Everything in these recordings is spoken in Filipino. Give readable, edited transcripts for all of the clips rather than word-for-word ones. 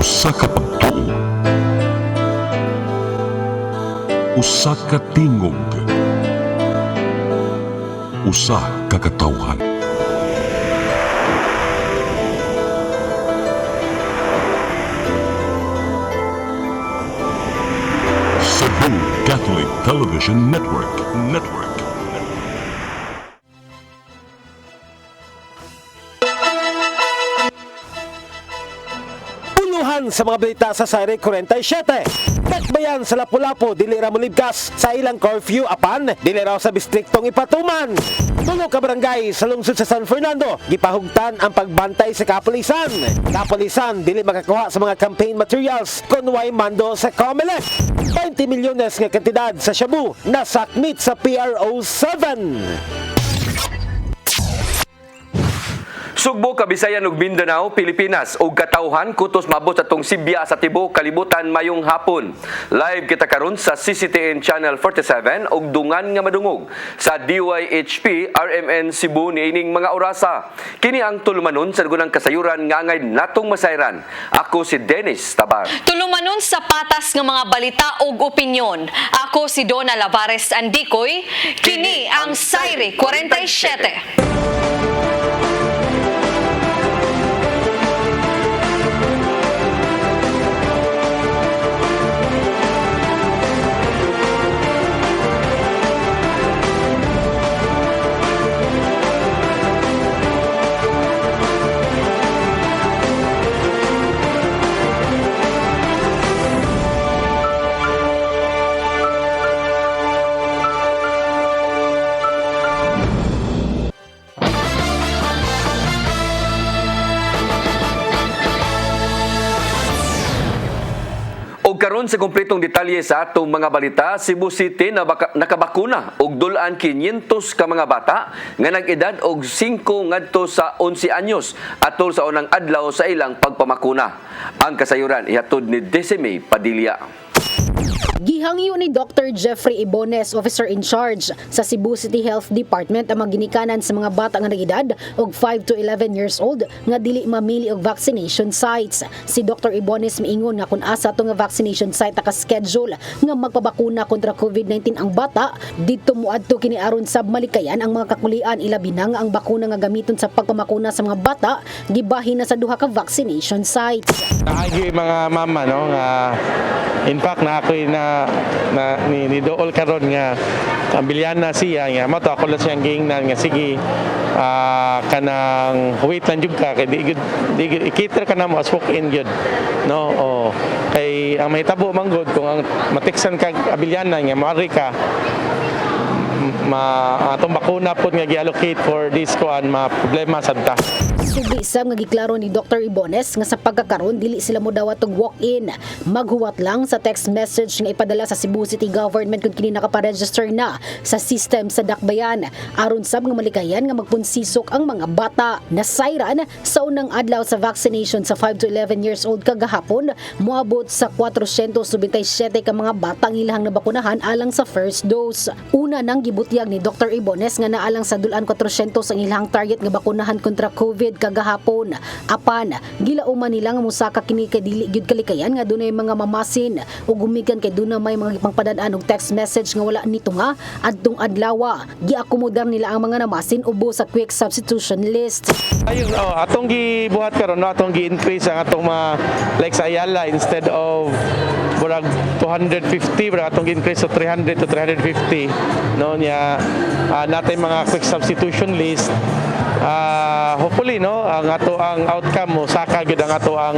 Usa ka pagtuo, usa ka tingog, usa ka katawhan. Cebu Catholic Television Network. Sa mga balita sa Sayre 47. Takbayan sa Lapu-Lapu, dili ra molibkas sa ilang curfew apan dili raw sa distriktong Ipatuman. Tulo ka barangay sa lungsod sa San Fernando gipahugtan ang pagbantay sa kapulisan. Kapulisan dili makakuha sa mga campaign materials kun way mando sa COMELEC. 20 milyones nga kantidad sa shabu nasakmit sa PRO 7. Sugbo, Kabisayan ug Mindanao, Pilipinas ug katawhan kutos mabot atong Sibya sa tibuok kalibutan mayong hapon. Live kita karon sa CCTN Channel 47 ug dungan nga madungog sa DYHP RMN Cebu niining mga orasa. Kini ang tulumanon sa dugunang kasayuran nga angay natong masayran. Ako si Dennis Tabar. Tulumanon sa patas nga mga balita ug opinyon. Ako si Donna Lavares Andicoy. Kini ang Sayre 47. Karon sa kumpletong detalye sa atong mga balita, Cebu City nakabakuna og dulan 500 ka mga bata nga nag-edad og 5 ngadto sa 11 anyos atol sa unang adlaw sa ilang pagpamakuna. Ang kasayuran ihatod ni Desime Padilla. Gihangyo ni Dr. Jeffrey Ibones, officer in charge sa Cebu City Health Department ang maginikanan sa mga bata nga nag-edad og 5 to 11 years old nga dili mamili og vaccination sites. Si Dr. Ibones miingon nga kun asa to nga vaccination site naka-schedule nga magpabakuna kontra COVID-19 ang bata, didto moadto kini aron sab malikayan ang mga kakulian ilabi na nga ang bakuna nga gamiton sa pagpamakuna sa mga bata gibahin na sa duha ka vaccination sites. Naagi mga mama no nga in fact na ako ni dool karon nga kambilyan na siya nga mo to ako lang siyang giingnan nga sige kanang wait lang jud ka kay di ikiter ka na mo as walk in gyud no kay ang mahitabo manggod kung ang matiksan kag abilyana nga maari ka atong bakuna pod nga gi-allocate for this kuan problema sadta. Subi isang nga giklaro ni Dr. Ibones nga sa pagkakaroon dili sila modawat og walk-in. Maghuwat lang sa text message nga ipadala sa Cebu City Government kung kini nakaparegister na sa system sa Dakbayan. Aron sab nga malikayan nga magpunsisok ang mga bata. Nasayran sa unang adlaw sa vaccination sa 5 to 11 years old kagahapon, moabot sa 497 ka mga bata ang ilahang nabakunahan alang sa first dose. Una nang gibutyag ni Dr. Ibones nga naalang sa dulan 400 ang ilahang target nga bakunahan kontra COVID kagahapon. Apan gilauman nila nga musaka kini kay dili gyud kalikayan nga dunay mga mamasin ug gumikan kay dunay may mga pangpadaan og text message nga wala nito nga adtong adlaw. Giakomodar nila ang mga namasin ubo sa quick substitution list. Ayun atong gibuhat karon no atong gi-increase ang atong like sa Ayala instead of burag 250 burag atong gi-increase to 300 to 350 no nya natay mga quick substitution list. Hopefully no ang ato ang outcome mo saka gyud ang ato ang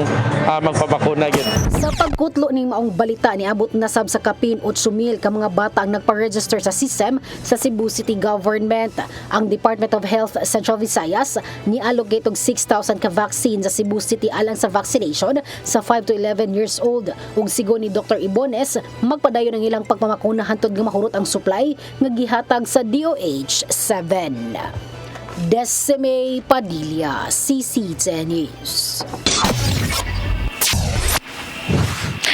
magpabakuna gyud. Sa pagkutlo ning maong balita niabot na sab sa kapin 8,000 ka mga bata ang nagpa-register sa system sa Cebu City Government. Ang Department of Health Central Visayas ni-allocate og 6,000 ka vaccine sa Cebu City alang sa vaccination sa 5 to 11 years old. Ug sigon ni Dr. Ibones, magpadayon ang ilang pagpamakuna hantod nga mahurot ang supply nga gihatag sa DOH 7. Desime Padilla, CCTN News.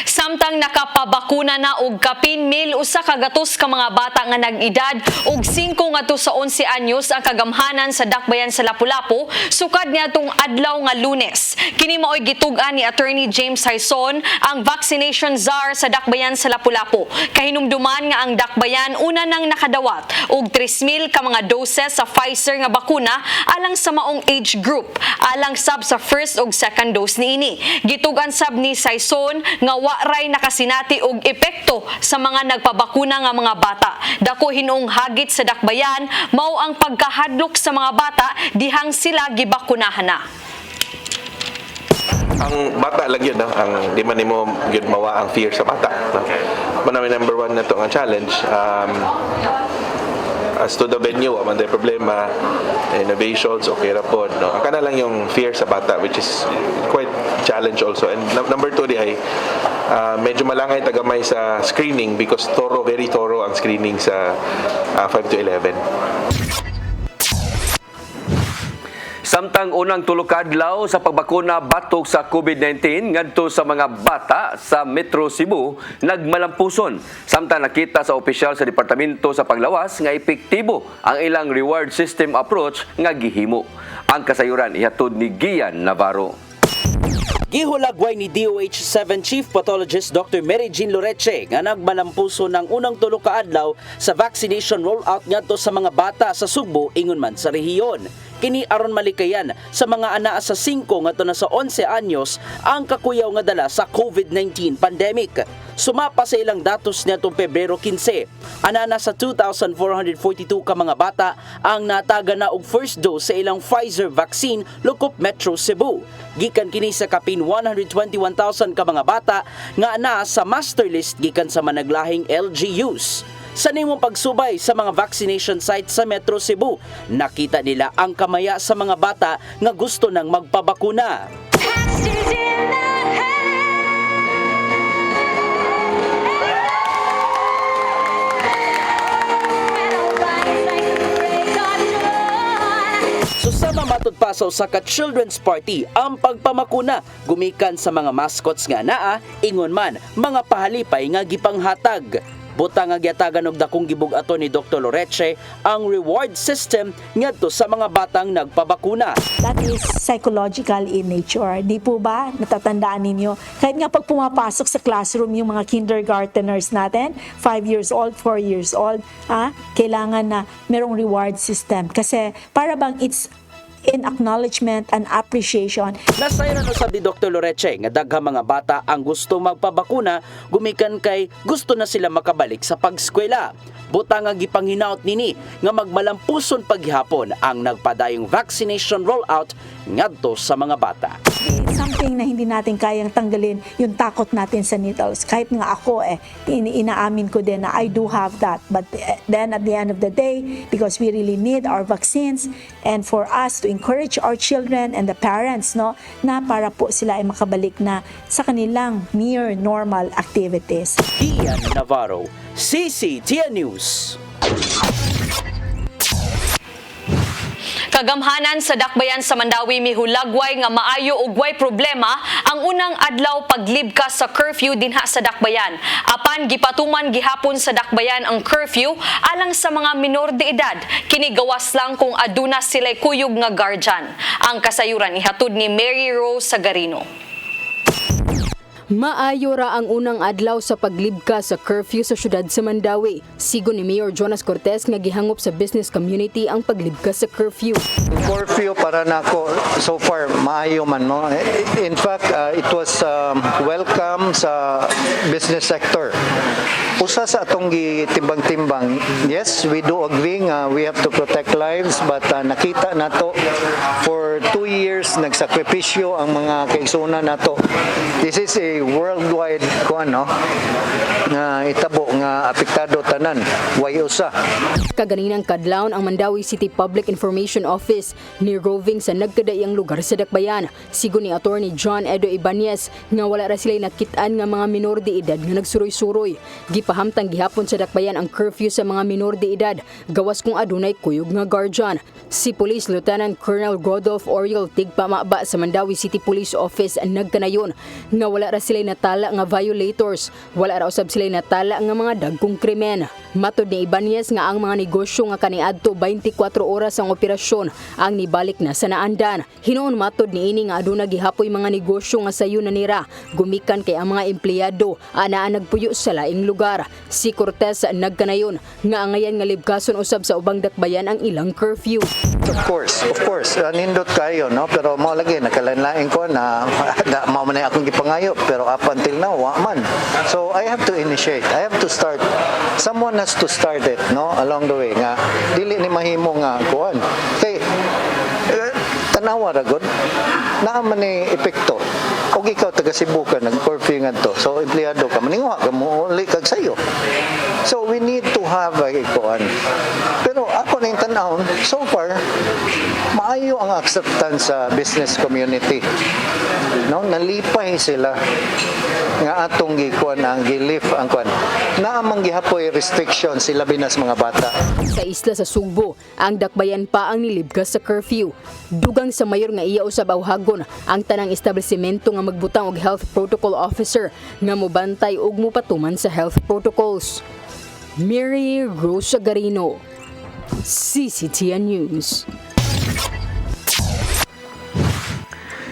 Samtang nang nakapabakuna na og kapin 1,100 ka mga bata nga nag-edad og 5 ngadto sa 11 anyos ang kagamhanan sa Dakbayan sa Lapu-Lapu sukad niadtong adlaw nga Lunes. Kini mao'y gitug-an ni Attorney James Hyson, ang vaccination czar sa Dakbayan sa Lapu-Lapu. Kahinumduman nga ang Dakbayan una nang nakadawat og 3,000 ka mga doses sa Pfizer nga bakuna alang sa maong age group, alang sab sa first ug second dose niini. Gitugan sab ni Saison nga wa ray nakasinati og epekto sa mga nagpabakuna nga mga bata. Dako hinung hagit sa Dakbayan mao ang pagkahadlok sa mga bata dihang sila gibakunahan na. Ang bata lang yun, no? Ang di man nimo yun mawa ang fear sa bata. No? Manami number one na to ang challenge. As to the venue, man tayo problema, innovations, okay ra po. No? Ang kana lang yung fear sa bata, which is quite challenge also. And number two, di ay medyo malangay tagamay sa screening because very thorough ang screening sa 5 to 11. Samtang unang tulo ka adlaw sa pagbakuna batok sa COVID-19 ngadto sa mga bata sa Metro Cebu nagmalampuson. Samtang nakita sa opisyal sa Departamento sa Panglawas nga epektibo ang ilang reward system approach nga gihimo. Ang kasayuran ihatod ni Gian Navarro. Gihulagway ni DOH-7 Chief Pathologist Dr. Mary Jean Loreche nga nagmalampuso ng unang tulo ka adlaw sa vaccination rollout ngadto sa mga bata sa Sugbo ingon man sa rehiyon. Kini aron malikayan sa mga anaa sa 5 ngadto na sa 11 anyos ang kakuyaw nga dala sa COVID-19 pandemic. Sumapa sa ilang datos niadtong Pebrero 15, ana sa 2,442 ka mga bata ang nataga na og first dose sa ilang Pfizer vaccine lokop Metro Cebu. Gikan kini sa kapin 121,000 ka mga bata nga ana sa master list gikan sa managlahing LGUs. Sa nimong pagsubay sa mga vaccination sites sa Metro Cebu, nakita nila ang kamaya sa mga bata nga gusto nang magpabakuna. Susama matud pa sa usa ka children's party ang pagpamakuna gumikan sa mga mascots nga naa ingon man mga pahalipay nga gipanghatag. Butang nga giatagan og dakong gibug-ato ni Dr. Loreche ang reward system ngadto sa mga batang nagpabakuna. That is psychological in nature. Di po ba natatandaan ninyo? Kahit nga pag pumapasok sa classroom yung mga kindergarteners natin, 5 years old, 4 years old, kailangan na merong reward system. Kasi para bang it's in acknowledgement and appreciation. Nasayran usab ni Dr. Loreche nga daghang mga bata ang gusto magpabakuna gumikan kay gusto na sila makabalik sa pag-eskwela. Butang nga gipanghinaot nini nga magmalampuson paghihapon ang nagpadayong vaccination rollout ngadto sa mga bata. Something na hindi natin kayang tanggalin yung takot natin sa needles. Kahit nga ako inaamin ko din na I do have that. But then at the end of the day, because we really need our vaccines and for us to encourage our children and the parents na para po sila ay makabalik na sa kanilang near normal activities. Gian Navarro, CCTN News. Kagamhanan sa Dakbayan sa Mandawi mihulagway nga maayo ug way problema ang unang adlaw paglibkas sa curfew dinha sa Dakbayan. Apan gipatuman gihapon sa Dakbayan ang curfew alang sa mga minor de edad. Kini gawas lang kung aduna sila'y kuyog nga guardian. Ang kasayuran ihatod ni Mary Rose Sagarino. Maayo ra ang unang adlaw sa paglibkas sa curfew sa syudad sa Mandawi. Sigon ni Mayor Jonas Cortez nga gihangop sa business community ang paglibkas sa curfew. Curfew para nako so far maayo man no. In fact, it was welcome sa business sector. Usa sa atong gitimbang-timbang, yes, we do agree nga we have to protect lives, but nakita nato for 2 years nagsakripisyo ang mga kaigsunan nato. This is a worldwide itabo nga apektado tanan, way usa. Kaganinang kadlawon ang Mandawi City Public Information Office ni roving sa nagkadaiyang lugar sa Dakbayan. Sigon ni Attorney John Edo Ibanez nga wala ra sila nakit-an nga mga minor de edad nga nagsuroy-suroy. Gipahamtang gihapon sa Dakbayan ang curfew sa mga minor de edad, gawas kung adunay kuyog nga guardian. Si Police Lieutenant Colonel Rodolph Oriol tigpamaba sa Mandawi City Police Office nagkanayon nga wala ra sila natala nga violators, wala ra usab sila natala nga mga dagkong krimen. Matod ni Ibanez nga ang mga negosyo nga kaniadto 24 oras ang operasyon ang nibalik na sa naandan. Hinuon matod ni ini nga aduna gihapoy mga negosyo nga sayo na nira, gumikan kay ang mga empleyado anaa nagpuyo sa laing lugar. Si Cortez nagkanayon nga angayan nga libkason usab sa ubang dakbayan ang ilang curfew. Of course, nindot kayo, no? Pero mao lagi nakalanlain ko na mao man akong gipangayo, pero up until now wa man. So I have to initiate, I have to start. Someone has to start it, no, along the way nga dili ni mahimo nga kuan kay tanawa ra gud naa man ni epekto og ikaw taga Cebu ka nag-curfew ngadto, so empleyado ka maningwa ka mo uli kag sayo. So we need to have a kuan. Pero ako ning tan-awon so far maayo ang acceptance sa business community, no, nalipay sila nga atong gikuan ang gilift ang kuan naamang gihapoy restriction sila binas mga bata. Sa isla sa Sugbo, ang dakbayan pa ang nilibgas sa curfew. Dugang sa mayor nga iya usab awhagon ang tanang establishmento nga magbutang og health protocol officer nga mobantay ug mopatuman sa health protocols. Mary Rosa Garino, CCTN News.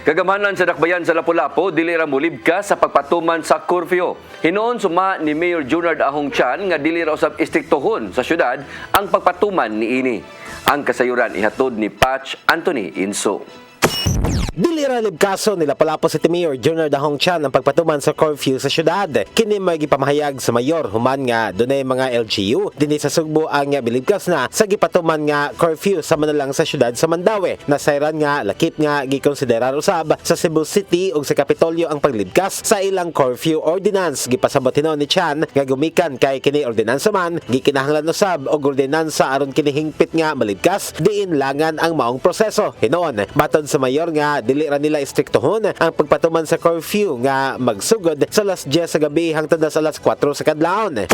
Kagamanan sa Dakbayan sa Lapu-Lapu, dili ra molibka sa pagpatuman sa curfew. Hinoon suma ni Mayor Junard Ahong Chan nga dili ra usab istriktohon sa syudad ang pagpatuman niini. Ang kasayuran ihatod ni Patch Anthony Inso. Dili ra libkaso nila Lapu-Lapu City Mayor Junard Ahong Chan ang pagpatuman sa curfew sa syudad. Kini may gipamahayag sa mayor human nga dunay mga LGU dinhi sa Sugbo ang bilibkas na sa gipatuman nga curfew sa manalang sa syudad sa Mandawi. Nasayran nga lakip nga gikonsiderar usab sa Cebu City ug sa Kapitolyo ang paglibkas sa ilang curfew ordinance. Gipasabot hinon ni Chan nga gumikan kay kini ordinansa man gikinahanglan usab og ordinansa aron kini hingpit nga malibkas diin langan ang maong proseso. Hinon baton sa mayor nga dili ra nila istriktohon ang pagpatuman sa curfew nga magsugod sa alas 10 sa gabi hangtod sa alas 4 sa kadlawon.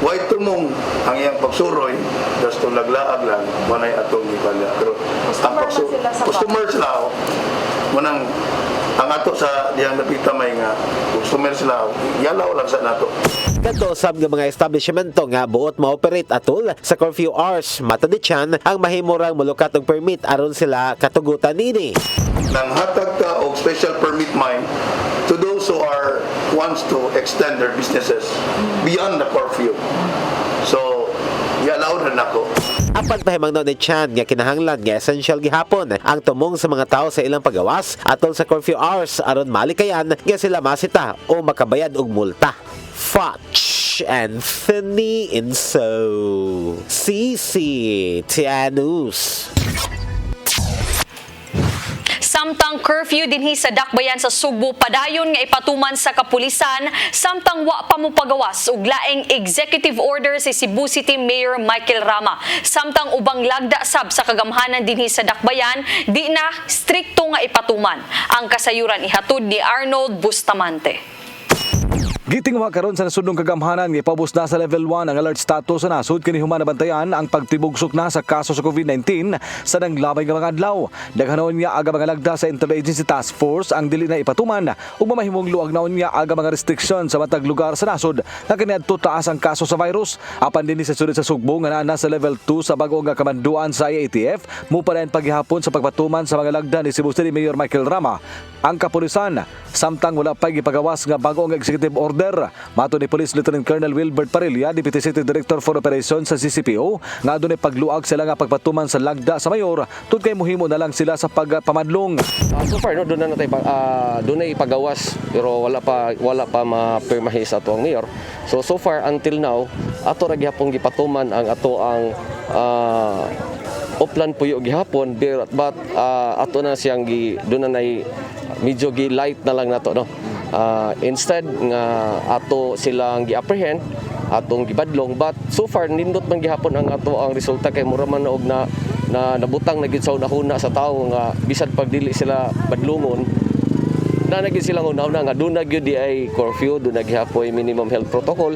Why tumong ang iyang pagsuroy just to naglaag lang manay atong ibalya. Pero ang customer sila manang ang ato sa diyang napita may nga customer sila yalaw lang sa nato. Kadto sab nga mga establishmento nga buot ma-operate atol sa curfew hours, matod ni Chan ang mahimurang mulukat og permit aron sila katugutan nini. Nang hatag ka og special permit mine to those who are wants to extend their businesses beyond the curfew. So, yalaw na nako. Apan pahimangno ni Chan nga kinahanglan nga essential gihapon ang tumong sa mga tao sa ilang pagawas atol sa curfew hours aron malikayan nga sila masita o makabayad og multa. Patch Anthony Inso, CCTN News. Samtang curfew dinhi sa Dakbayan sa Sugbo padayon nga ipatuman sa kapulisan samtang wa pa mo pagawas og laing executive order si Cebu City Mayor Michael Rama. Samtang ubang lagda sab sa kagamhanan dinhi sa Dakbayan di na strikto nga ipatuman. Ang kasayuran ihatod ni Arnold Bustamante. Gitingwa karon sa nasudnong kagamhanan nga paubos na sa level 1 ang alert status sa nasud kini human nabantayan ang pagtibugsok na sa kaso sa COVID-19 sa nanglabay nga mga adlaw. Daghanon nga aga mga lagda sa Interagency Task Force ang dili na ipatuman ug mamahimong luag naon nga aga mga restriction sa matag lugar sa nasud nga kaniadto taas ang kaso sa virus. Apan dinhi sa sudad sa Sugbo nga naa sa level 2 sa bag-o nga kamanduan sa IATF mo pa rin paghihapon sa pagpatuman sa mga lagda ni Cebu City Mayor Michael Rama. Ang kapulisan samtang wala pa gipagawas nga bag-o nga executive order. Mato ni Police Lieutenant Colonel Wilbert Parilla, Deputy City Director for Operations sa CCPO, nga adunay pagluag sila nga pagpatuman sa lagda sa mayor tud kay muhimo na lang sila sa pagpamadlong. So far no doon na natay dunay pagawas pero wala pa mapirmahi sa ato ang mayor. So far until now ato ra gihapon gipatuman ang ato ang uplan puyo gihapon but ato na siyang doon na medyo light na lang nato no. Instead nga ato silang gi-apprehend atong gibadlong, but so far nindot man gihapon ang ato ang resulta kay mura man og na nabutang na gid sa unahuna sa tawo nga bisan pag dili sila badlongon na naging silang una-una nga doon gyud di ay curfew, doon gihapon minimum health protocol.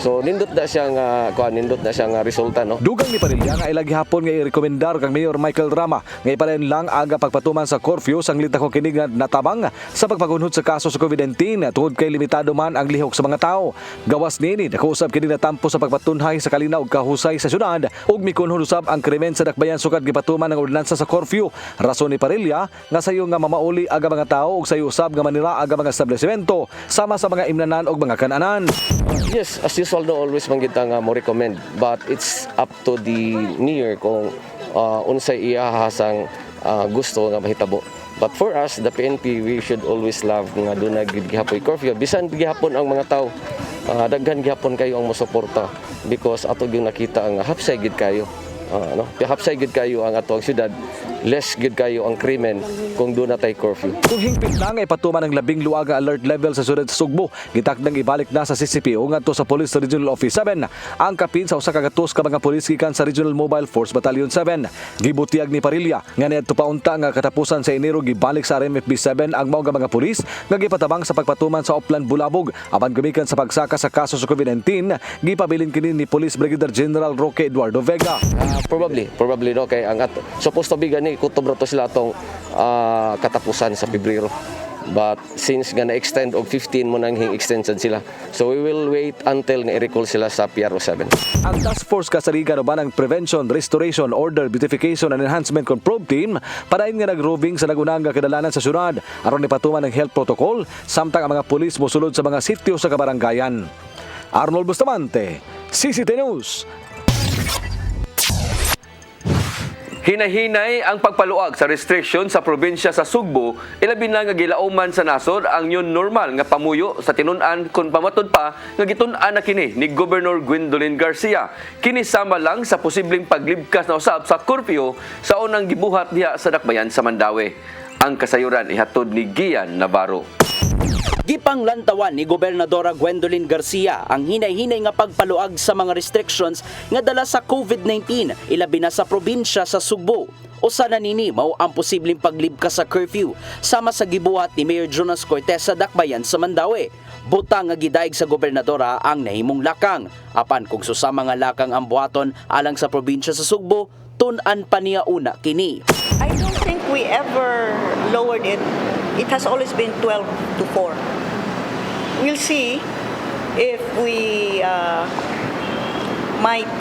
So nindot na siyang resulta, no. Dugang ni Padilla nga ilang gihapon nga i-rekomendar kang Mayor Michael Rama nga ipalain lang aga pagpatuman sa curfew sang lita ko kinig nga natabang sa pagpagunhod sa kaso sa COVID-19 tungod kay limitado man ang lihok sa mga tao. Gawas nini nakausab kinig natampo sa pagpatunhay sa kalinaw ug kahusay sa syudad ug mikunhod usab ang krimen sa dakbayan sukad gipatuman ang ordinansa sa curfew. Rason ni Padilla nga sayo nga mamauli aga mga tao ug sayo usab nga manira aga mga establishmento sama sa mga imnanan ug mga kananan. Yes, as usual, no, always man kita nga mo recommend, but it's up to the mayor kung unsay iyahasang gusto nga mahitabo. But for us, the PNP, we should always love nga doon na gihapon curfew. Bisan gihapon ang mga tao, daghan gihapon kayo ang mosuporta because ato yung nakita ang hapsay gid kayo. Hapsay gid kayo ang ato ang syudad, less gid kayo ang krimen kung doon na tay curfew. Kung hingpit na nga ipatuman ang 12 nga alert level sa syudad sa Sugbo, gitakdang ibalik na sa CCPO ngadto sa Police Regional Office 7 ang kapin sa usa ka gatos ka mga pulis gikan sa Regional Mobile Force Battalion 7. Gibutiag ni Parilla nga niadto pa unta nga katapusan sa Enero gibalik sa RMFB 7 ang mao nga mga pulis nga gipatabang sa pagpatuman sa Oplan Bulabog apan gumikan sa pagsaka sa kaso sa COVID-19 gipabilin kini ni Police Brigadier General Roque Eduardo Vega. Probably no kay ang supposed to be gani kutob ra to sila atong katapusan sa Pebrero. But since nga na-extend og 15 mo nang extension sila. So we will wait until na-recall sila sa PRO 7. Ang Task Force kasarigan uban ang Prevention, Restoration, Order, Beautification and Enhancement Control Team padayon nga nag-roving sa nagunang kadalanan sa syudad aron ipatuman ang health protocol samtang ang mga pulis mosulod sa mga sitio sa kabaranggayan. Arnold Bustamante, CCT News. Hinahinay ang pagpaluag sa restriction sa probinsya sa Sugbo, ilabi na nga gilauman sa nasod ang new normal nga pamuyo sa tinun-an kun pamatod pa nga gitun-an na kini ni Governor Gwendolyn Garcia. Kini sama lang sa posibleng paglibkas na usab sa curfew sa unang gibuhat diha sa dakbayan sa Mandawi. Ang kasayuran ihatod ni Gian Navarro. Gipanglantawan ni Gobernadora Gwendolyn Garcia ang hinay-hinay nga pagpaluag sa mga restrictions nga dala sa COVID-19 ilabi na sa probinsya sa Sugbo. Usa na nini mao ang posibleng paglibkas sa curfew sama sa gibuhat ni Mayor Jonas Cortez sa dakbayan sa Mandawi. Butang nga gidaig sa gobernadora ang nahimong lakang. Apan kung susama nga lakang ang buhaton alang sa probinsya sa Sugbo, tun-an pa niya una kini. I don't think we ever lowered it. It has always been 12 to 4. We'll see if we might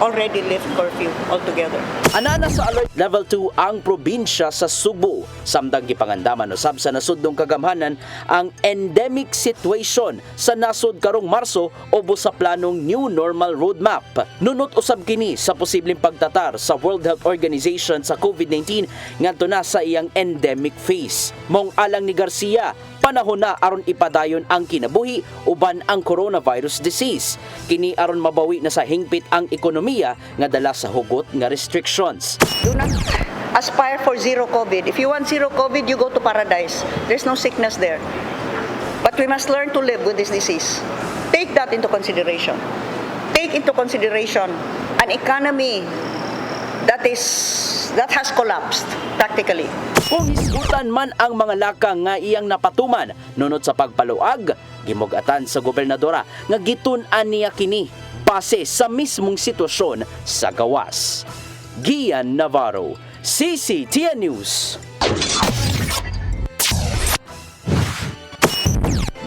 already lift curfew altogether. Anana sa alert level 2 ang probinsya sa Sugbo. Samtang gipangandaman usab sa nasudnong kagamhanan ang endemic situation sa nasud karong Marso ubos sa planong New Normal Roadmap. Nunot usab kini sa posibleng pagtatar sa World Health Organization sa COVID-19 ngadto na sa iyang endemic phase. Mong alang ni Garcia, panahon na aron ipadayon ang kinabuhi uban ang coronavirus disease. Kini aron mabawi na sa hingpit ang ekonomiya nga dala sa hugot nga restrictions. Do not aspire for zero COVID. If you want zero COVID, you go to paradise. There's no sickness there. But we must learn to live with this disease. Take that into consideration. Take into consideration an economy that has collapsed practically. Kung hisgutan man ang mga lakang nga iyang napatuman nunot sa pagpaluag, gimugatan sa gobernadora nga gitun-an niya kini base sa mismong sitwasyon sa gawas. Gian Navarro, CCTN News.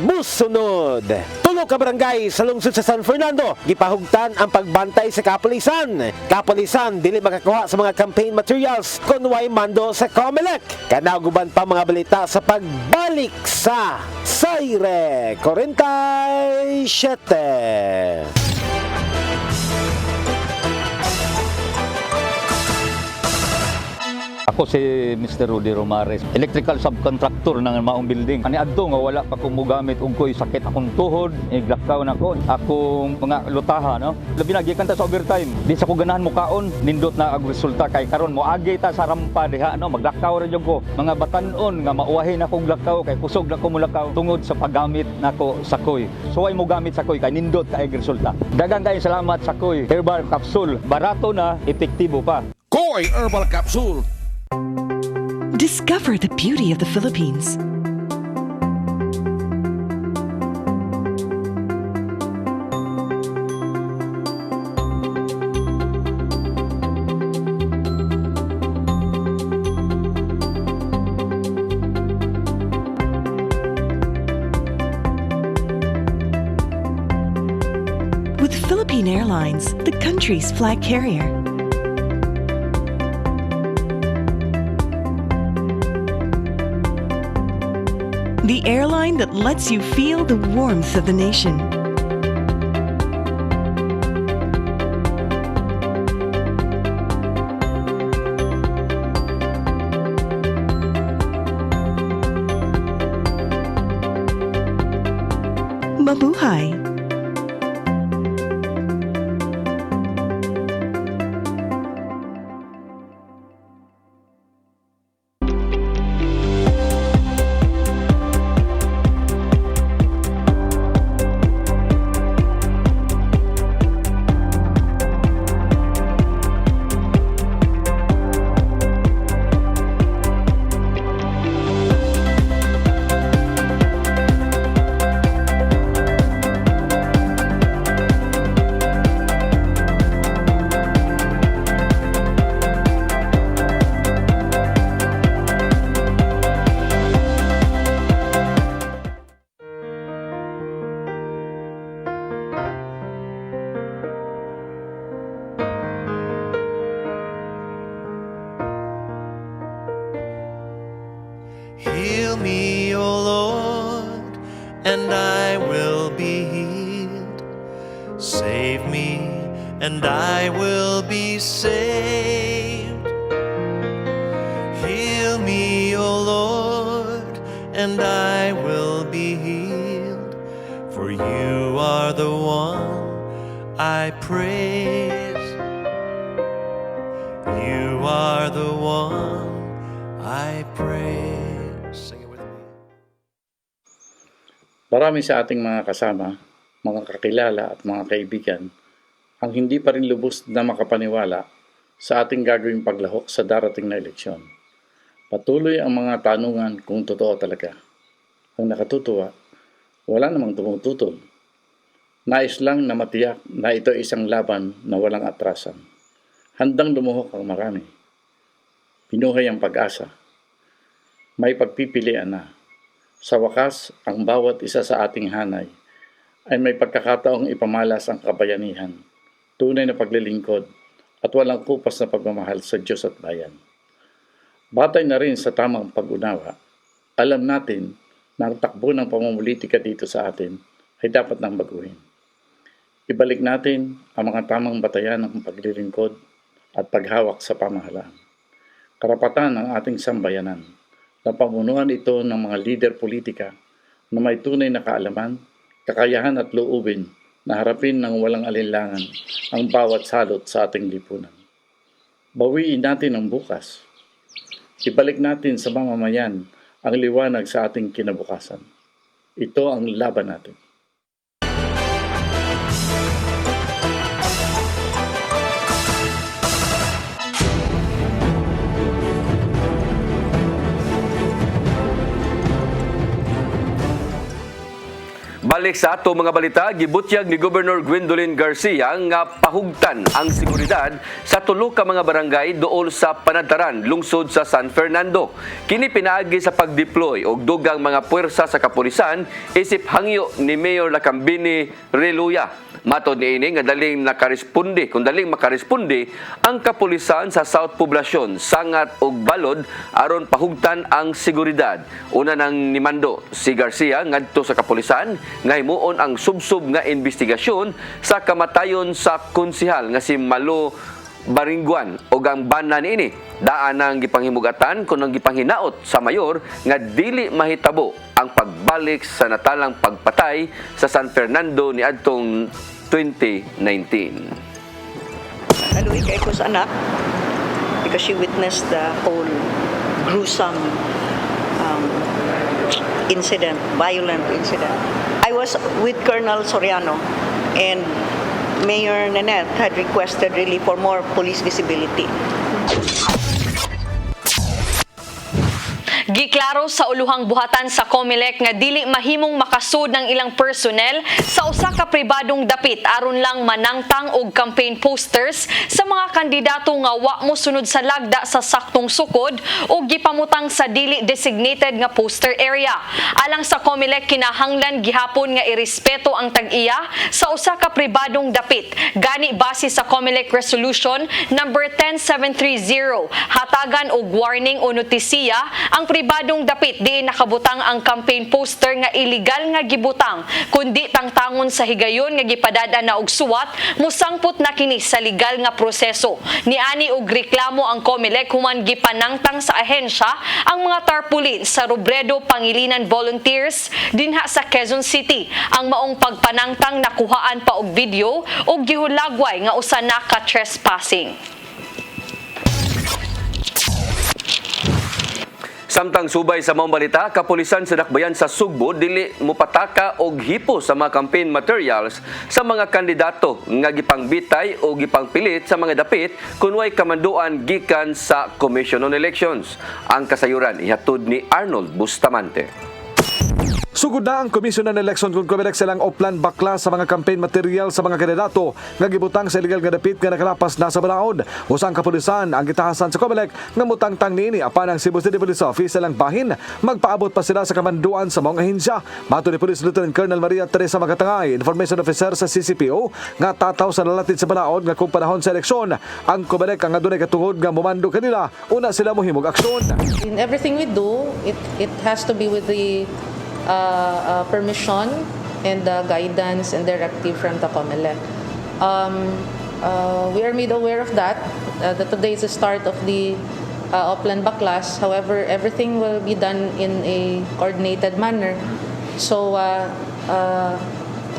Musunod, tulo ka barangay sa lungsod sa San Fernando gipahugtan ang pagbantay sa kapulisan. Kapulisan dili makakuha sa mga campaign materials kun way mando sa COMELEC. Kanaguban pa mga balita sa pagbalik sa Zaire 47. Ako si Mr. Rudy Romares, electrical subcontractor ng maong building. Ani adto nga wala pa ko mogamit og ko'y sakit akong tuhod, iglakaw na ko, akong mga lutaha, no? Labi na gikan ta sa overtime. Di sa ko ganahan mukaon, nindot na ang resulta kay karon moagi ta sa rampa diha, no? Maglakaw ra jud ko. Mga batan-on nga mauwahin akong lakaw kay kusog na ko mulakaw tungod sa paggamit nako sa koy. So ay mo gamit sa koy kay nindot kay resulta. Daghang kay salamat sa koy herbal capsule. Barato na, epektibo pa. Koy Herbal Capsule. Discover the beauty of the Philippines. With Philippine Airlines, the country's flag carrier. The airline that lets you feel the warmth of the nation. Mabuhay! Heal me, O Lord, and I will be healed. Save me, and I will be saved. Heal me, O Lord, and I will be healed. For you are the one I praise. You are the one I praise. Marami sa ating mga kasama, mga kakilala at mga kaibigan ang hindi pa rin lubos na makapaniwala sa ating gagawing paglahok sa darating na eleksyon. Patuloy ang mga tanungan kung totoo talaga. Ang nakatutuwa, wala namang tumututol. Nais lang na matiyak na ito ay isang laban na walang atrasan. Handang lumuhok ang marami. Pinuhay ang pag-asa. May pagpipilian na. Sa wakas, ang bawat isa sa ating hanay ay may pagkakataong ipamalas ang kabayanihan, tunay na paglilingkod at walang kupas na pagmamahal sa Diyos at bayan. Batay na rin sa tamang pag-unawa, alam natin na ang takbo ng pamumulitika dito sa atin ay dapat nang baguhin. Ibalik natin ang mga tamang batayan ng paglilingkod at paghawak sa pamahalaan. Karapatan ng ating sambayanan na pamunuan ito ng mga lider politika na may tunay na kaalaman, kakayahan at loobin na harapin ng walang alinlangan ang bawat salot sa ating lipunan. Bawiin natin ang bukas. Ibalik natin sa mamamayan ang liwanag sa ating kinabukasan. Ito ang laban natin. Balik sa ato mga balita, gibutyag ni Governor Gwendolyn Garcia nga pahugtan ang seguridad sa tulo ka mga barangay duol sa Panadaran, lungsod sa San Fernando. Kini pinaagi sa pagdeploy og dugang mga puwersa sa kapulisan isip hangyo ni Mayor Lacambini Reluya. Matod ni ini nga daling makaresponde ang kapulisan sa South Poblacion, Sangat ug Balod aron pahugtan ang seguridad. Una nang nimando si Garcia ngadto sa kapulisan nga himuon ang subsub nga investigasyon sa kamatayon sa konsehal nga si Malo Baringguan o ang bana niini daan ang gipanghimugatan kung ang gipanghinaot sa mayor nga dili mahitabo ang pagbalik sa natalang pagpatay sa San Fernando ni adtong 2019. Naluwi kay ko sa anak because she witnessed the whole gruesome incident, violent incident. I was with Colonel Soriano and Mayor Nanette had requested really for more police visibility. Giklaro sa uluhang buhatan sa COMELEC nga dili mahimong makasud ng ilang personnel sa usa ka pribadong dapit aron lang manangtang og campaign posters sa mga kandidato nga wa mo sunod sa lagda sa saktong sukod o gipamutang sa dili designated nga poster area. Alang sa COMELEC kinahanglan gihapon nga irespeto ang tag-iya sa usa ka pribadong dapit. Gani base sa COMELEC Resolution number 10730 hatagan og warning o notisiya ang pribadong dapit di nakabutang ang campaign poster nga illegal nga gibutang kundi tangtangon sa higayon nga gipadada na og suwat musangput na kini sa legal nga proseso. Niani og reklamo ang COMELEC human gipanangtang sa ahensya ang mga tarpaulin sa Robredo Pangilinan Volunteers dinha sa Quezon City. Ang maong pagpanangtang nakuhaan pa og video og gihulagway nga usa na ka trespassing. Samtang subay sa maong balita, kapulisan sa Dakbayan sa Sugbo dili mopataka og hipo sa mga campaign materials sa mga kandidato nga gipangbitay o gipangpilit sa mga dapit kun way kamanduan gikan sa Commission on Elections. Ang kasayuran ihatod ni Arnold Bustamante. Sugod na ang Komisyon ng Eleksyon kung COMELEC silang oplan bakla sa mga campaign material sa mga kandidato nga gibutang sa illegal nga dapit nga nakalapas na sa balaod. Usang kapulisan ang gitahasan sa COMELEC nga mutangtang niini apan ang Cebu City Police Office silang bahin magpaabot pa sila sa kamanduan sa mga ahensya. Mato ni Police Lieutenant Colonel Maria Teresa Magatangay, Information Officer sa CCPO, nga tataw sa nalatid sa balaod nga kung panahon sa eleksyon ang COMELEC ang adunay katungod nga mumando kanila una sila mohimog aksyon. In everything we do, it has to be with the permission and guidance and directive from the COMELEC. We are made aware of that today is the start of the Oplan Baklas. However, everything will be done in a coordinated manner. So,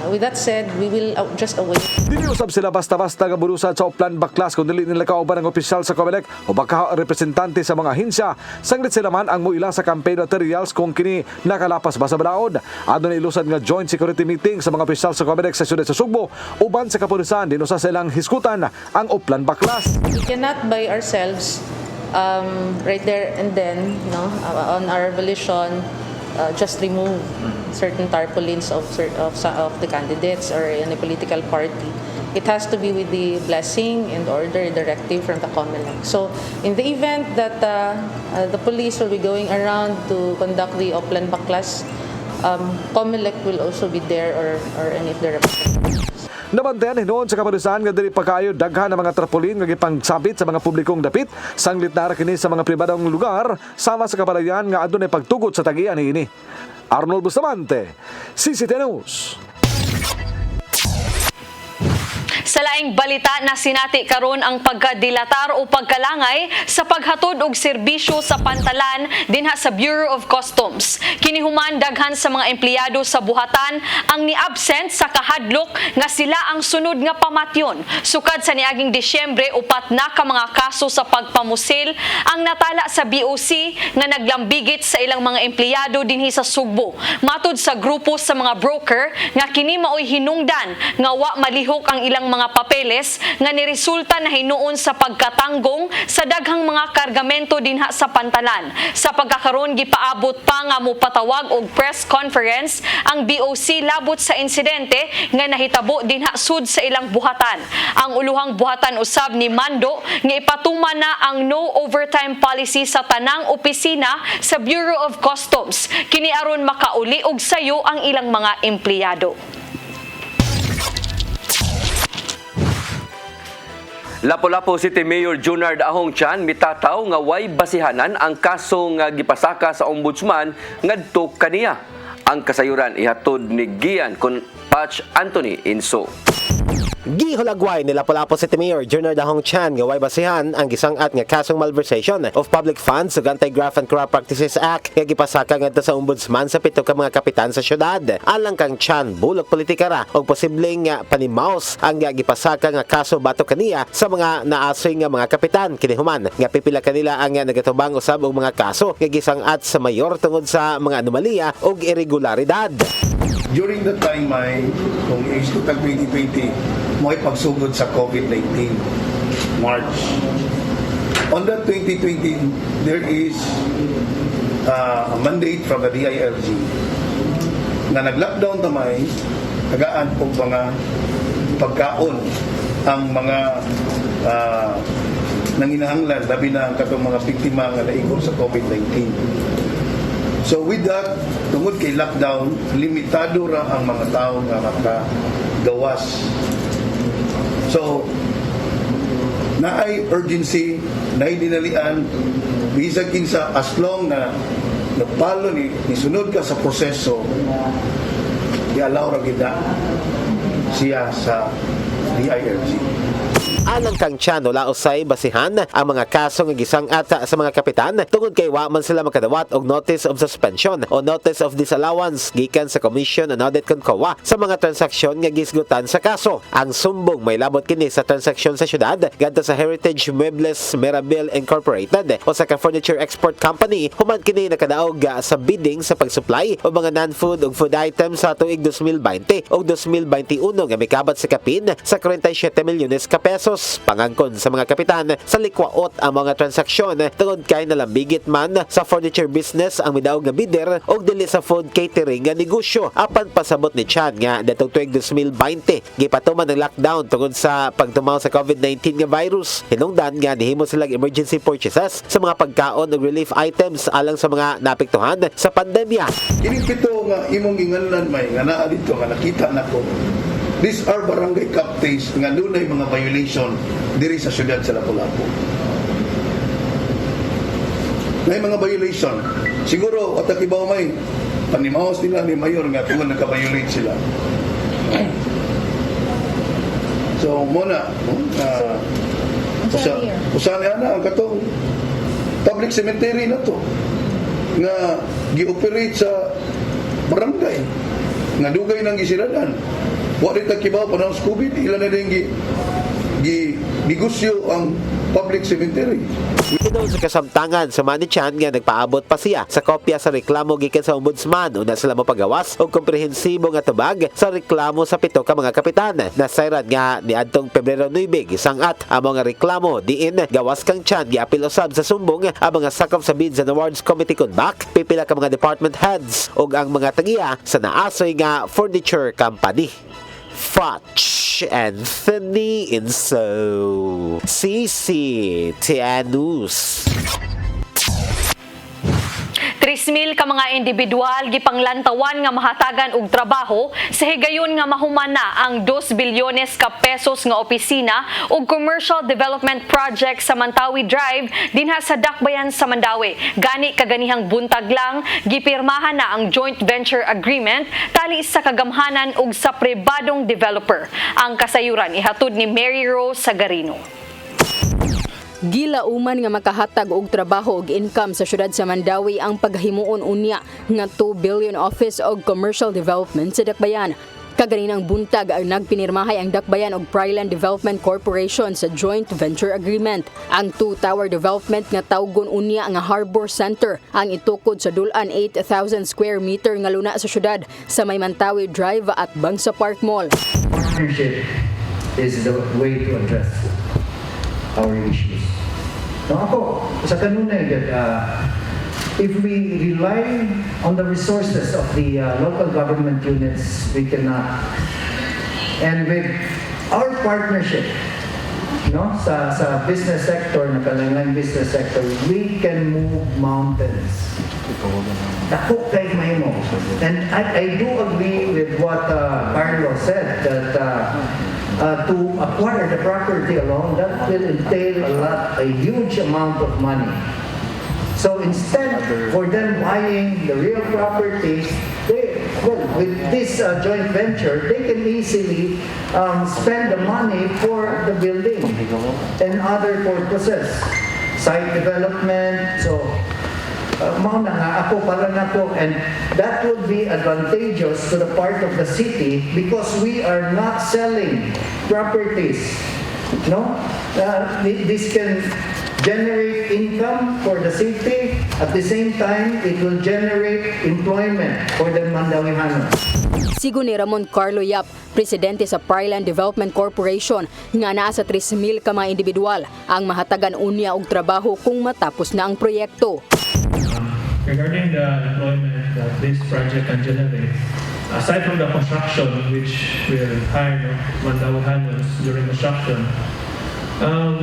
with that said, we will just await. Dili usab sila basta-basta nga bulusad sa Oplan Baklas kung dili nila kauban ang opisyal sa COMELEC o baka representante sa mga ahensya. Sanglit sila man ang muila sa campaign materials kung kini nakalapas ba sa balaod. Adun ilusad nga joint security meeting sa mga opisyal sa COMELEC sa siyudad sa Sugbo uban sa kapulisan dinusa sa ilang hiskutan ang Oplan Baklas. We cannot by ourselves right there and then on our volition just remove certain tarpaulins of the candidates or any political party. It has to be with the blessing and order directive from the COMELEC. So, in the event that the police will be going around to conduct the Oplan Baklas, COMELEC will also be there or any of the representatives. Nabantayan hinuon sa kapulisan nga dili pa kayo daghan ang mga tarpaulin nga gipangsabit sa mga publikong dapit sanglit na ra kini sa mga pribadong lugar sama sa kabalayan nga adunay pagtugot sa tag-iya niini. Arnold Bustamante, CCTV News. Sa laing balita na sinati karon ang pagkadilatar o pagkalangay sa paghatod og serbisyo sa pantalan dinha sa Bureau of Customs. Kinihuman daghan sa mga empleyado sa buhatan ang ni-absent sa kahadlok nga sila ang sunod nga pamatyon. Sukad sa niaging Disyembre, upat na ka mga kaso sa pagpamusil ang natala sa BOC nga naglambigit sa ilang mga empleyado dinhi sa Sugbo. Matud sa grupo sa mga broker nga kini maoy hinungdan nga wa malihok ang ilang mga papeles nga niresulta na hinuon sa pagkatanggong sa daghang mga kargamento dinha sa pantalan. Sa pagkakaroon gipaabot pa nga mopatawag og press conference ang BOC labot sa insidente nga nahitabo dinha sud sa ilang buhatan. Ang uluhang buhatan usab ni Mando nga ipatuma na ang no overtime policy sa tanang opisina sa Bureau of Customs kini aron makauli og sayo ang ilang mga empleyado. Lapu-Lapu City Mayor Junard Ahong Chan mitataw nga way basihanan ang kaso nga gipasaka sa ombudsman ngadto kaniya. Ang kasayuran ihatod ni Gian kon Patch Anthony Inso. Gihulagway nila Lapu-Lapu City Mayor Junior Dahong Chan nga way basihan ang gisangat nga kasong malversation of public funds ug Anti-Graft and Corrupt Practices Act nga gipasaka ngadto sa ombudsman sa pito ka mga kapitan sa syudad. Alang kang Chan bulok politika ra og posibleng panimaos ang gipasaka nga kaso batok kaniya sa mga naasoy nga mga kapitan kini human nga pipila kanila ang nagatubang usab og mga kaso nga gisangat sa mayor tungod sa mga anomalya og irregularidad. During the time kung age to 2020, mo ay pagsugod sa COVID-19, March. On that 2020, there is a mandate from the DILG na nag-lockdown tamay, tagaan po mga pagkaon ang mga nanginahanglan, labi na ang katong mga biktima nga naigor sa COVID-19. So with that, tungod kay lockdown, limitado ra ang mga tao nga makagawas. So, naay urgency, naay dinalian, bisag kinsa as long na nagpalo ni sunod ka sa proseso, i-allow ra gid siya sa DILG. Alang kang Chan wala usay basihan ang mga kaso nga gisangat sa mga kapitan tungod kay wa man sila makadawat og notice of suspension o notice of disallowance gikan sa Commission on Audit Concoa sa mga transaksyon nga gisgutan sa kaso. Ang sumbong may labot kini sa transaksyon sa syudad ngadto sa Heritage Muebles Mirabel Incorporated o sa furniture export company human kini nakadaog sa bidding sa pagsupply o mga non-food ug food items sa tuig 2020 ug 2021 nga mikabat sa kapin sa 47 milyones ka pesos. Pangangkon sa mga kapitan sa likwaot ang mga transaksyon tungod kay nalambigit man sa furniture business ang midaog nga bidder og dili sa food catering nga negosyo. Apan pasabot ni Chan nga datong tuig 2020 gipatuman ang lockdown tungod sa pagtumaw sa COVID-19 nga virus. Hinungdan nga nihimo silang emergency purchases sa mga pagkaon ug relief items alang sa mga napektuhan sa pandemya. Kini pito nga imong ginganlan may nga naa dito nga nakita nako. These are barangay captains nga dunay mga violation diri sa syudad sa Lapu-Lapu. May mga violation. Siguro at ibaw may panimaos nila ni mayor nga tungod naka-violate sila. So muna usa na ang katong public cemetery na to nga gi-operate sa barangay nga dugay nang gisiradan. Wa rin takibaw pa ng COVID, ilan na din negosyo ang public cemetery. Ito sa kasamtangan sa Manny Chan nga nagpaabot pa siya sa kopya sa reklamo gikan sa ombudsman una sila mapagawas og komprehensibo nga tubag sa reklamo sa pito ka mga kapitan. Nasayran nga ni adtong Pebrero 9 gisangat ang mga reklamo diin gawas kang Chan giapil usab sa sumbong ang mga sakop sa Bids and Awards Committee kunbak, pipila ka mga department heads ug ang mga tagiya sa naasoy nga furniture company. Fudge Anthony Inso CCTN News. 3,000 ka mga individual gipanglantawan nga mahatagan og trabaho sa higayon nga mahumana ang 2 bilyones ka pesos nga opisina ug commercial development project sa Mantawi Drive dinha sa Dakbayan sa Mandawi. Gani kaganihang buntag lang gipirmahan na ang joint venture agreement tali sa kagamhanan ug sa pribadong developer. Ang kasayuran ihatod ni Mary Rose Sagarino. Gilauman nga makahatag og trabaho ug income sa syudad sa Mandawi ang paghimuon unya nga 2 billion office og commercial development sa Dakbayan. Kaganinang buntag ang nagpinirmahay ang Dakbayan og Pryland Development Corporation sa joint venture agreement. Ang 2-tower development nga tawgon unya nga Harbor Center ang itukod sa dulan 8,000 square meter nga luna sa syudad sa may Mantawi Drive at Bangsa Park Mall. Partnership is the way to address our issues. No, ako, sa kanunay that if we rely on the resources of the local government units, we cannot. And with our partnership, no, sa business sector, nakalangang business sector, we can move mountains. Dako kay mahimo. And I do agree with what Carlos said that to acquire the property alone, that will entail a huge amount of money. So instead, for them buying the real property, Well, with this joint venture, they can easily spend the money for the building and other purposes, site development. So, mauna nga ako para nako, and that would be advantageous to the part of the city because we are not selling properties. No, this can generate income for the city. At the same time, it will generate employment for the Mandawihanos. Sigo ni Ramon Carlo Yap, presidente sa Priland Development Corporation, nga naa sa 3,000 ka mga individual ang mahatagan unya og trabaho kung matapos na ang proyekto. Regarding the employment that this project can generate, aside from the construction, which will hire Mandawihanos during construction,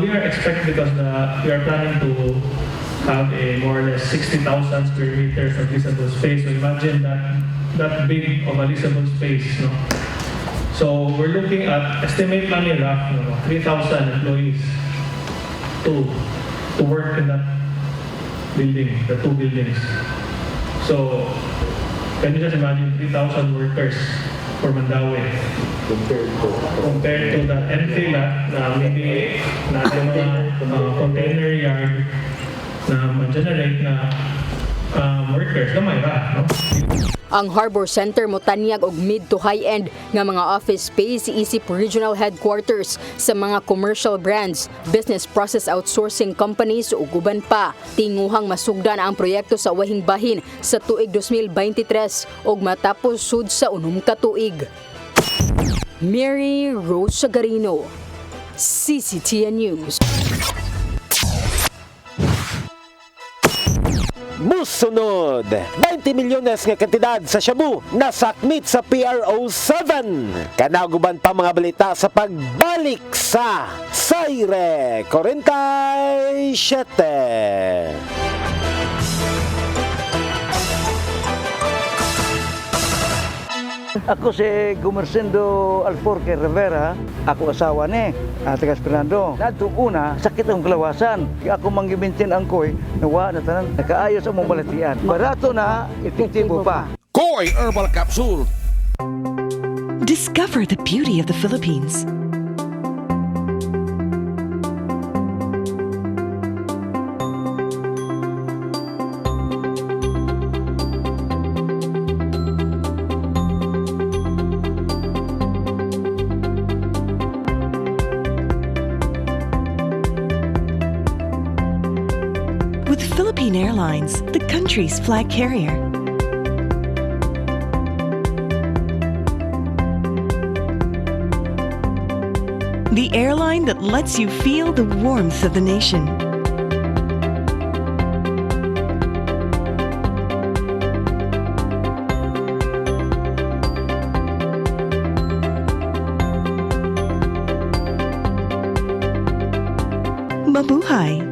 we are expecting because we are planning to have a more or less 60,000 square meters of leasable space. So imagine that big of a leasable space, no? So we're looking at estimate lang nila 3,000 employees to work in that building, the two buildings. So can you just imagine 3,000 workers for Mandawi compared to the empty lot na maybe na mga container yard na ma-generate na workers gamay ra, no? Ang Harbor Center motanyag og mid to high-end nga mga office space isip regional headquarters sa mga commercial brands, business process outsourcing companies ug uban pa. Tinguhang masugdan ang proyekto sa wahing bahin sa tuig 2023 ug matapos sud sa 6 ka tuig. Mary Rose Sagarino, CCTN News. Musunod, 20 milyones nga kantidad sa shabu nasakmit sa PRO7. Kanaguban pa mga balita sa pagbalik sa Saire 47. Ako si Gumersindo Alforque Rivera, ako asawa ni Tagas Fernando. Nadto una, sakit ang kalawasan. Ako manggibintin ang koy, nawa na tanan, nakaayos ang mabalatian. Barato na, epektibo pa. Koy Herbal Capsule. Discover the beauty of the Philippines. With Philippine Airlines, the country's flag carrier. The airline that lets you feel the warmth of the nation. Mabuhay!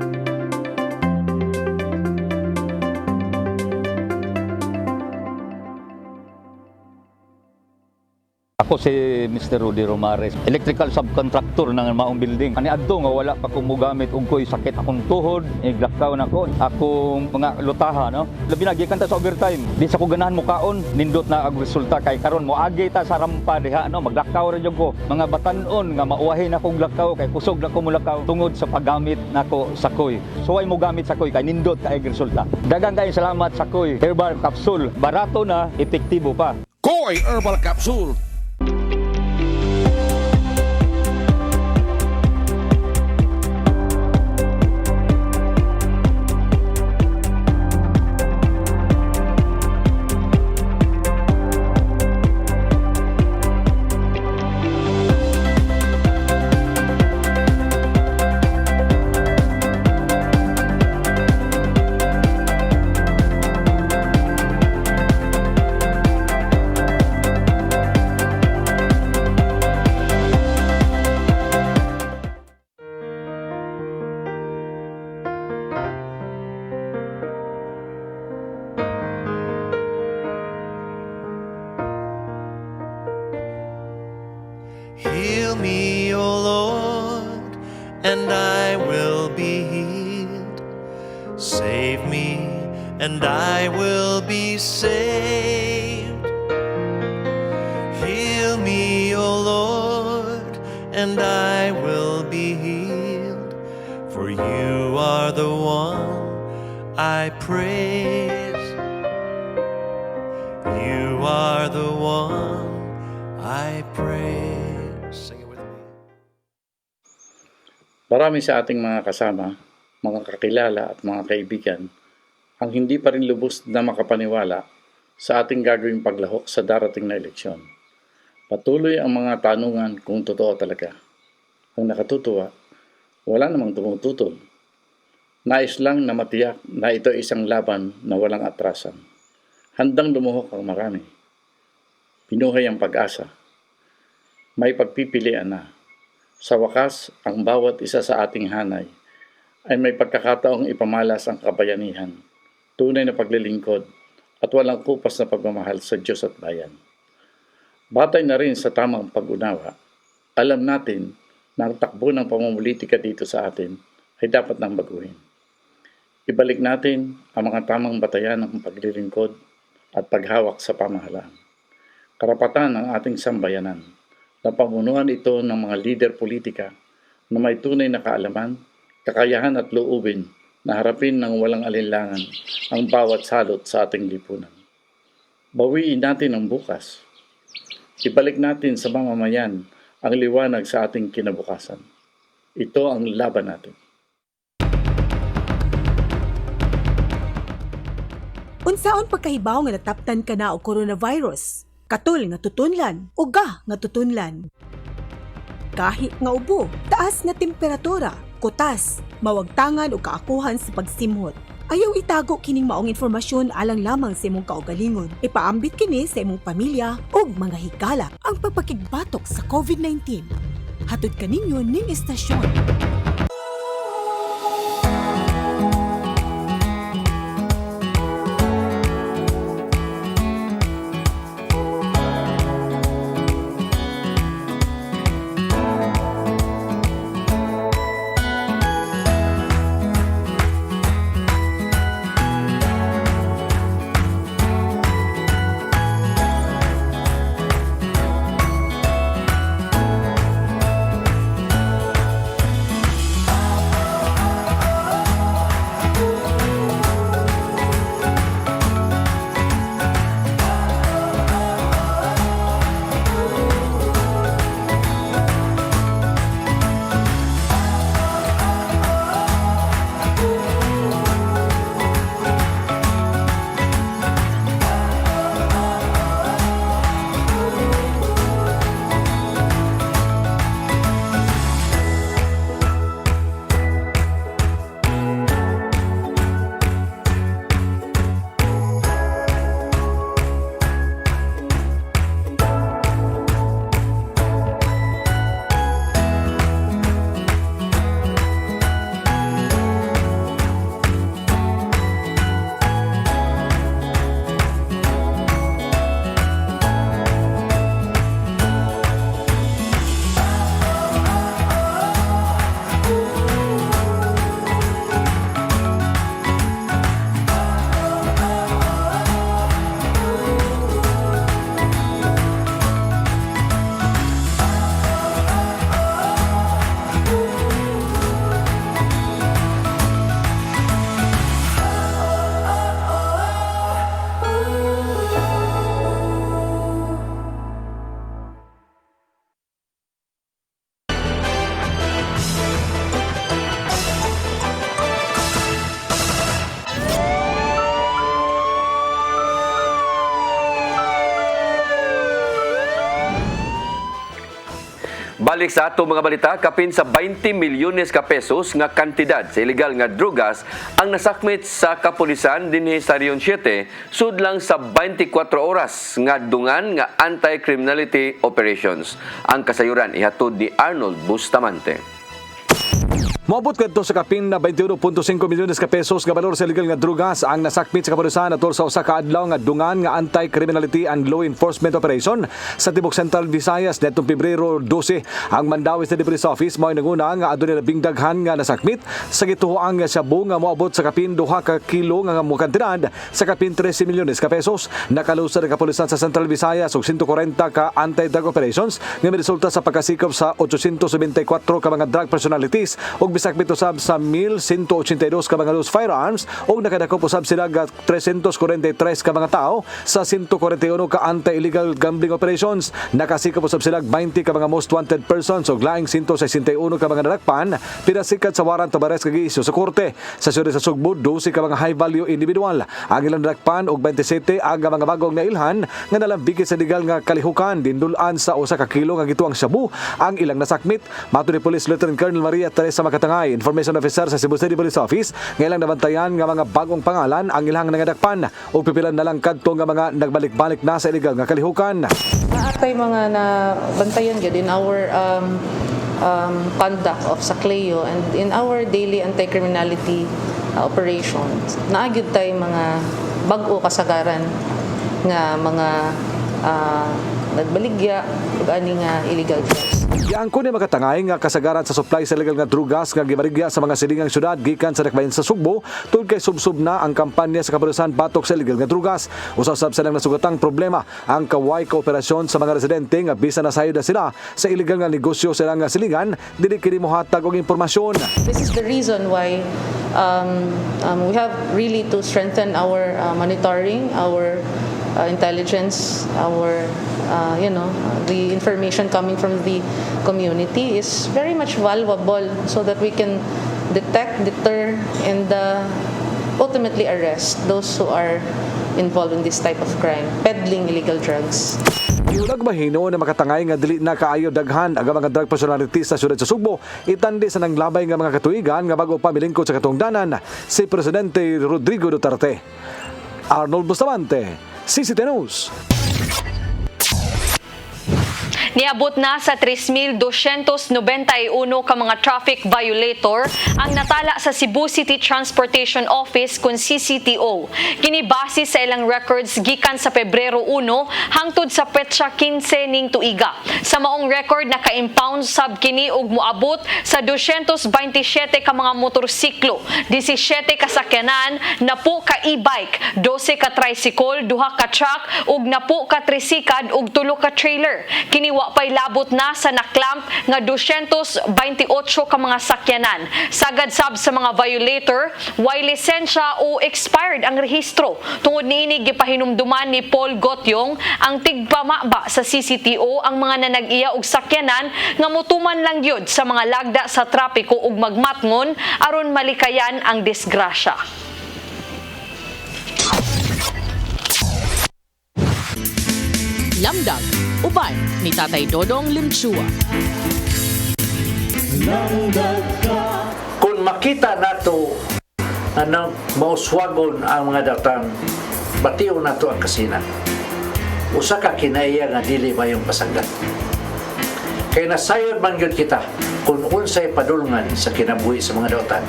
Ako si Mr. Rudy Romares, electrical subcontractor ng maong building. Ani adto nga wala pa ko mogamit og koy sakit akong tuhod, iglakaw na ko. Akong mga lutaha, no. Labi na gikan ta sa overtime. Di sa ko ganahan mo kaon, nindot na ang resulta kay karon mo agi ta sa rampa diha, no. Maglakaw ra jud ko. Mga batan-on nga mauwahi na kog lakaw kay kusog na ko mulakaw tungod sa paggamit nako sa koy. So ay mo gamit sa koy kay nindot kay resulta. Daghang kay salamat sa koy Herbal Capsule. Barato na, epektibo pa. Koy Herbal Capsule. Heal me, O Lord, and I will be healed. Save me, and I will be saved. and I will be healed. For you are the one I praise. You are the one I praise. Sing it with me. Marami sa ating mga kasama, mga kakilala at mga kaibigan ang hindi pa rin lubos na makapaniwala sa ating gagawing paglahok sa darating na eleksyon. Patuloy ang mga tanungan kung totoo talaga. Ang nakatutuwa, wala namang tumututol. Nais lang na matiyak na ito isang laban na walang atrasan. Handang lumuhok ang marami. Pinuhay ang pag-asa. May pagpipilian na. Sa wakas, ang bawat isa sa ating hanay ay may pagkakataong ipamalas ang kabayanihan, tunay na paglilingkod at walang kupas na pagmamahal sa Diyos at bayan. Batay na rin sa tamang pag-unawa, alam natin na ang takbo ng pamumulitika dito sa atin ay dapat nang baguhin. Ibalik natin ang mga tamang batayan ng paglilingkod at paghawak sa pamahalaan. Karapatan ng ating sambayanan na pamunuan ito ng mga lider politika na may tunay na kaalaman, kakayahan at loobin na harapin ng walang alinlangan ang bawat salot sa ating lipunan. Bawiin natin ang bukas. Ibalik natin sa mamamayan ang liwanag sa ating kinabukasan. Ito ang laban natin. Unsaon pagkahibaw nga nataptan ka na og coronavirus? Katul nga tutunlan o ga nga tutunlan? Kahi nga ubo, taas nga temperatura, kutas, mawagtangan o kaakuhan sa pagsimhot. Ayaw itago kining maong informasyon alang lamang sa imong kaugalingon. Ipaambit kini sa imong pamilya o mga higala ang pagpakigbatok sa COVID-19. Hatod kaninyo ning istasyon. Balik sa ato mga balita, kapin sa 20 milyones ka pesos nga kantidad sa illegal nga drugas ang nasakmit sa kapulisan dinhi sa Region 7 sudlang sa 24 oras nga dungan nga anti-criminality operations. Ang kasayuran ihatod ni Arnold Bustamante. Moabot kadto sa kapin na 21.5 milyones ka pesos nga balor sa illegal nga drugas ang nasakmit sa kapulisan atol sa usa ka adlaw nga dungan nga anti-criminality and law enforcement operation sa tibok Central Visayas netong Pebrero 12. Ang Mandawi City Police Office mao nanguna nga adunay labing daghan nga nasakmit sa gituoang nga shabu nga moabot sa kapin 2 ka kilo nga kantidad sa kapin 13 milyones ka pesos. Nakalusad ang kapulisan sa Central Visayas og 140 ka anti-drug operations nga resulta sa pagkasikop sa 874 ka mga drug personalities ug bisakbit usab sa 1,182 ka mga loose firearms ug nakadakop usab sila 343 ka mga tao sa 141 ka anti-illegal gambling operations. Nakasikop usab sila 20 ka mga most wanted persons ug laing 161 ka mga nadakpan pinasikat sa warrant of arrest kag giisyu sa korte. Sa siyudad sa Sugbo 12 ka mga high value individual ang ilang nadakpan ug 27 ang mga bagong nailhan nga nalambigit sa legal nga kalihukan dindulan sa usa ka kilo nga gituang shabu ang ilang nasakmit. Mato ni Police Lieutenant Colonel Maria Teresa Makatangay, Information Officer sa Cebu City Police Office, nga ilang nabantayan nga mga bagong pangalan ang ilang nangadakpan ug pipilan na lang kadto nga mga nagbalik-balik na sa illegal nga kalihukan. Naatay mga nabantayan gyud in our conduct of Sacleo and in our daily anti-criminality operations. Naagid tay mga bag-o kasagaran nga mga nagbaligya ug ani nga illegal drugs. Giangko ni Makatangay nga kasagaran sa supply sa illegal nga drugas nga gibarigya sa mga silingang syudad gikan sa dakbayan sa Sugbo tungod kay subsub na ang kampanya sa kapulisan batok sa illegal nga drugas. Usab sa nang nasugatang problema ang kaway kooperasyon sa mga residente nga bisan na sayod na sila sa illegal nga negosyo sa nga silingan dili kini mohatag og impormasyon. This is the reason why we have really to strengthen our monitoring, our intelligence, our the information coming from the community is very much valuable so that we can detect, deter, and ultimately arrest those who are involved in this type of crime, peddling illegal drugs. Iulag mahino na Makatangay nga dili na kaayo daghan ang mga drug personalities sa siyudad sa Sugbo itandi sa nanglabay nga mga katuigan nga bago pa milingkod sa katungdanan si Presidente Rodrigo Duterte. Arnold Bustamante, CCT News. Niabot na sa 3,291 ka mga traffic violator ang natala sa Cebu City Transportation Office kun CCTO. Kini base sa ilang records gikan sa Pebrero 1 hangtod sa petsa 15 ning tuiga. Sa maong record naka-impound sab kini og moabot sa 227 ka mga motorsiklo, 17 ka sakyanan, 10 ka e-bike, 12 ka tricycle, 2 ka truck ug 10 ka trisikad ug 3 ka trailer. Kini wa pay labot na sa naklamp nga 228 ka mga sakyanan. Sagad sab sa mga violator, way lisensya o expired ang rehistro. Tungod niini gipahinumduman ni Paul Gotyong ang tigpamaba sa CCTO ang mga nanag-iya og sakyanan nga motuman lang gyud sa mga lagda sa trapiko ug magmatngon aron malikayan ang disgrasya. Lamdag, uban ni Tatay Dodong Limchua. Kung makita nato na mauswagon ang mga datang, batiyo nato ang kasinan. Usa ka kinaiya nga dili mayong pasanggat. Kay nasayod man gyud kita kung unsay padulngan sa kinabuhi sa mga dautan.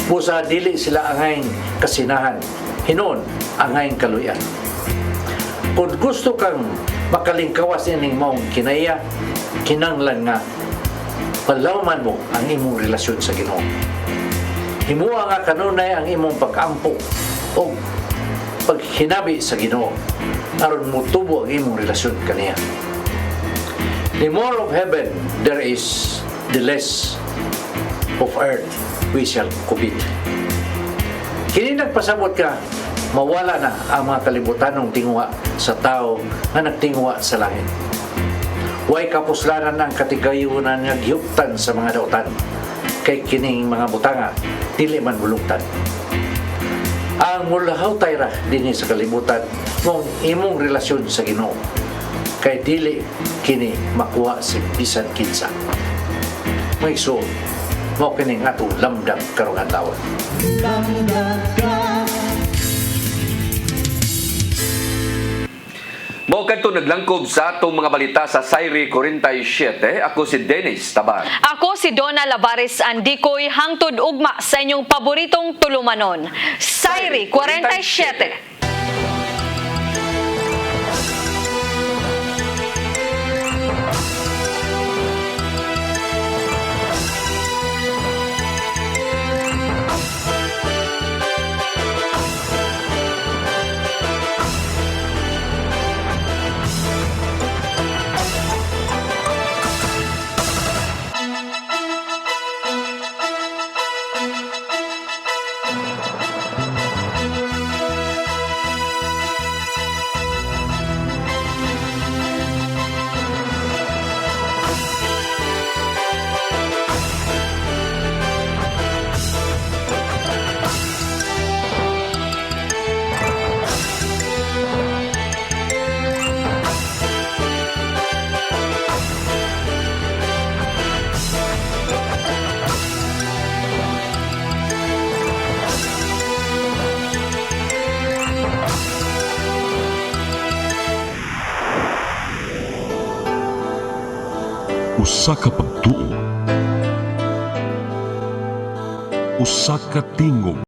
Busa dili sila angay kasinahan, hinon angay kaluyan. Kung gusto kang makalingkawas ining maong kinaiya, kinanglan nga palawman mo ang imong relasyon sa Ginoo. Himuha nga kanunay ang imong pag-ampo o paghinabi sa Ginoo aron mutubo ang imong relasyon kaniya. The more of heaven there is, the less of earth we shall covet. Kini nagpasabot ka, mawala na ang mga kalibutanong tingwa sa tao na nagtingwa sa langit. Huwag kapuslanan ang katigayunan nga gihuptan sa mga dautan, kay kining mga butanga, dili man bulugtan. Ang mulahaw tayra din sa kalibutan mong imong relasyon sa Ginoo, kay dili kini makuha sa bisan kinsa. May so, mo kining atong lamdag karong adlaw. Mao kadto naglangkob sa atong mga balita sa Sayri 47. Ako si Dennis Tabar. Ako si Donna Lavares Andikoy, hangtod ugma sa inyong paboritong tulumanon. Sayri 47. Usa ka pagtuo, usa ka tingog.